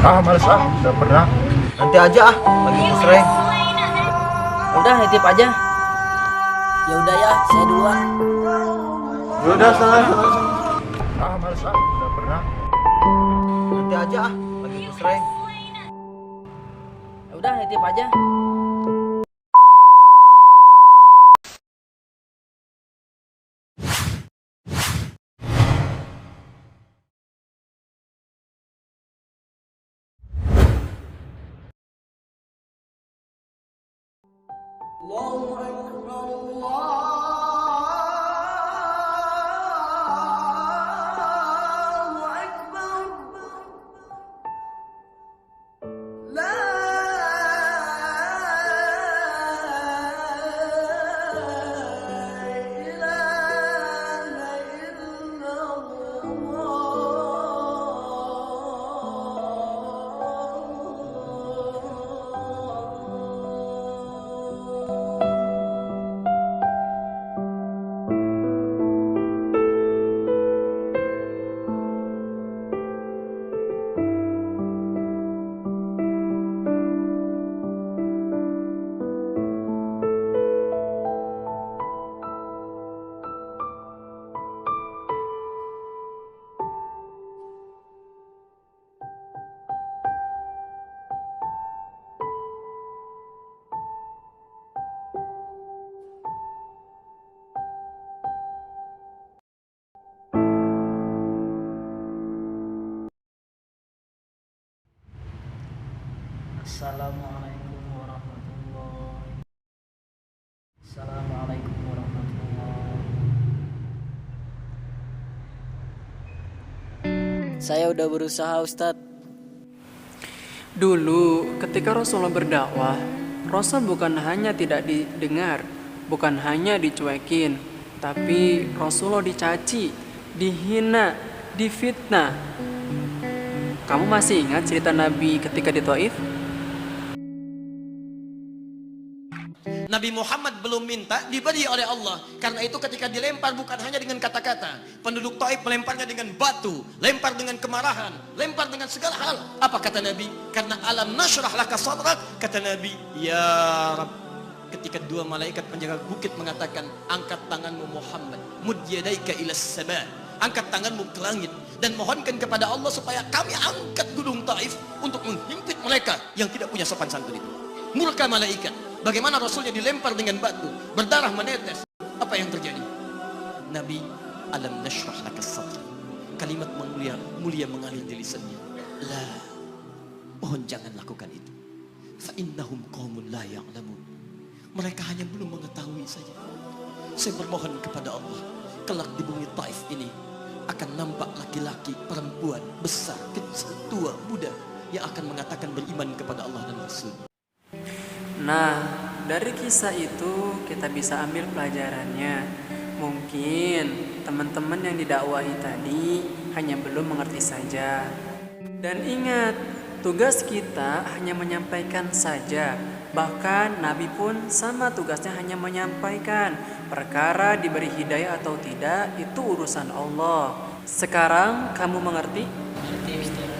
Males udah pernah. Nanti aja lagi musreng. Udah nitip aja. Ya udah ya, saya duluan. Udah selesai. Males udah pernah. Nanti aja lagi musreng. Ya udah nitip aja. Assalamualaikum warahmatullahi Assalamualaikum warahmatullahi. Saya udah berusaha, Ustadz. Dulu ketika Rasulullah berdakwah, Rasul bukan hanya tidak didengar, bukan hanya dicuekin, tapi Rasulullah dicaci, dihina, difitnah. Kamu masih ingat cerita Nabi ketika di Taif? Nabi Muhammad belum minta, diberi oleh Allah. Karena itu ketika dilempar bukan hanya dengan kata-kata. Penduduk Taif melemparnya dengan batu, lempar dengan kemarahan, lempar dengan segala hal. Apa kata Nabi? Karena alam nasyrah laka sadrak, kata Nabi, ya Rabb. Ketika dua malaikat penjaga bukit mengatakan, angkat tanganmu Muhammad, mud yadaika ilas sama, angkat tanganmu ke langit dan mohonkan kepada Allah supaya kami angkat gunung Taif untuk menghimpit mereka yang tidak punya sopan santun itu. Murka malaikat. Bagaimana Rasulnya dilempar dengan batu, berdarah menetes. Apa yang terjadi? Nabi, alam nashrah laka sadrak. Kalimat mulia mengalir di lisannya. La, mohon jangan lakukan itu. Fa innahum qaumun la ya'lamun. Mereka hanya belum mengetahui saja. Saya bermohon kepada Allah, kelak di bumi Taif ini akan nampak laki-laki, perempuan, besar, kecil, tua, muda yang akan mengatakan beriman kepada Allah dan Rasul. Nah, dari kisah itu kita bisa ambil pelajarannya. Mungkin teman-teman yang didakwahi tadi hanya belum mengerti saja. Dan ingat, tugas kita hanya menyampaikan saja. Bahkan Nabi pun sama tugasnya hanya menyampaikan. Perkara diberi hidayah atau tidak itu urusan Allah. Sekarang kamu mengerti? Ngerti, Ustadz.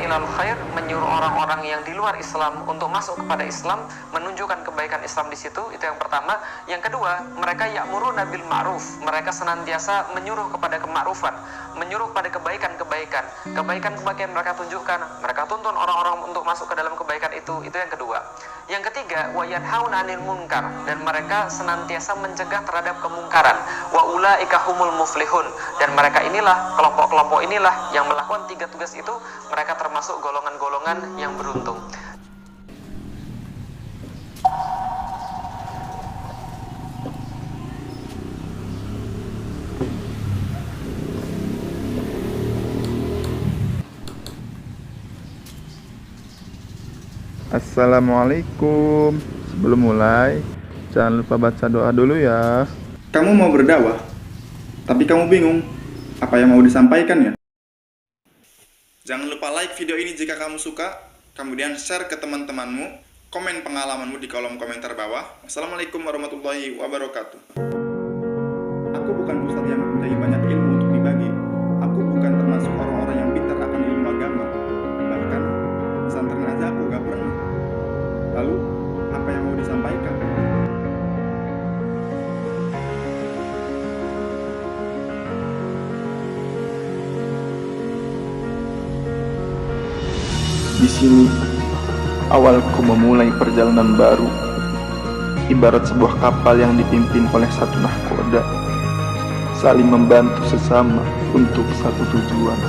Ilal khair, menyuruh orang-orang yang di luar Islam untuk masuk kepada Islam, menunjukkan kebaikan Islam di situ. Itu yang pertama. Yang kedua, mereka ya'muruna bil ma'ruf, mereka senantiasa menyuruh kepada kema'rufan, menyuruh kepada kebaikan-kebaikan. Kebaikan-kebaikan mereka tunjukkan, mereka tuntun orang-orang untuk masuk ke dalam kebaikan itu. Itu yang kedua. Yang ketiga, wa yanhauna 'anil munkar, dan mereka senantiasa mencegah terhadap kemungkaran. Wa ulaika humul muflihun, dan mereka inilah, kelompok-kelompok inilah yang melakukan tiga tugas itu, mereka termasuk golongan-golongan yang beruntung. Assalamualaikum. Sebelum mulai, jangan lupa baca doa dulu ya. Kamu mau berdakwah, tapi kamu bingung apa yang mau disampaikan ya? Jangan lupa like video ini jika kamu suka, kemudian share ke teman-temanmu, Komen pengalamanmu di kolom komentar bawah. Wassalamualaikum warahmatullahi wabarakatuh. Aku bukan ustadz yang mempunyai banyak ilmu untuk dibagi. Aku bukan termasuk orang-orang yang pintar akan ilmu agama. Bahkan pesantren aja aku gak pernah. Lalu, apa yang mau disampaikan? Di sini, awalku memulai perjalanan baru, ibarat sebuah kapal yang dipimpin oleh satu nahkoda, saling membantu sesama untuk satu tujuan.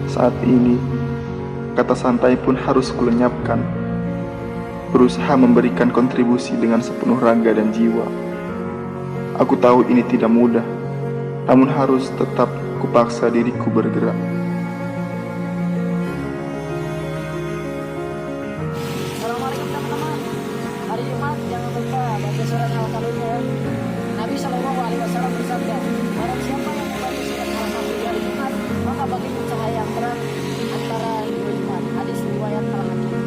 Saat ini, kata santai pun harus kulenyapkan, berusaha memberikan kontribusi dengan sepenuh raga dan jiwa. Aku tahu ini tidak mudah, namun harus tetap kupaksa diriku bergerak. Assalamualaikum teman-teman. Hari Jumat jangan lupa baca surat Al-Kahfi ya. Nabi Shallallahu Alaihi Wasallam bersabda, barang siapa yang membaca surat Al-Kahfi di hari Jumat, maka baginya cahaya yang terang antara dua Jumat. Hadis riwayat Al-Hakim.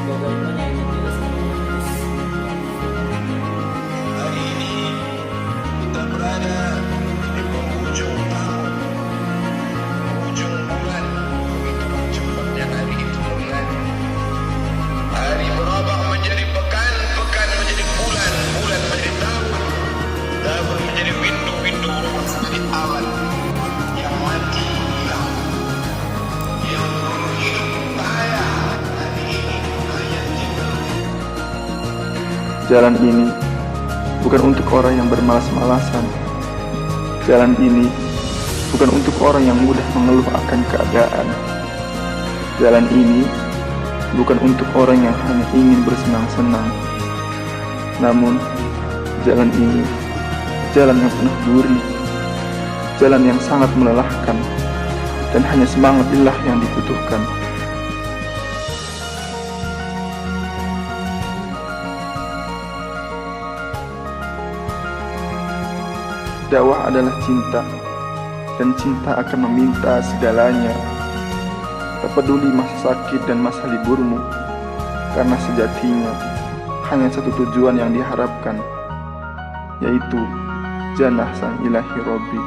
Sebagaimana yang dijelaskan hari ini kita berada di penghujung tahun, penghujung bulan. Begitu cepatnya hari itu berlalu. Hari berubah menjadi pekan, pekan menjadi bulan, bulan menjadi tahun, tahun menjadi windu, menjadi awan. Yang mati hilang, yang hidup bahaya. Hari ini hanya tinggal. Jalan ini bukan untuk orang yang bermalas-malasan. Jalan ini bukan untuk orang yang mudah mengeluh akan keadaan. Jalan ini bukan untuk orang yang hanya ingin bersenang-senang. Namun, jalan ini jalan yang penuh duri, jalan yang sangat melelahkan, dan hanya semangat Allah yang dibutuhkan. Dakwah adalah cinta, dan cinta akan meminta segalanya. Tak peduli masa sakit dan masa liburmu, karena sejatinya hanya satu tujuan yang diharapkan, yaitu jannah sang ilahi Robbi.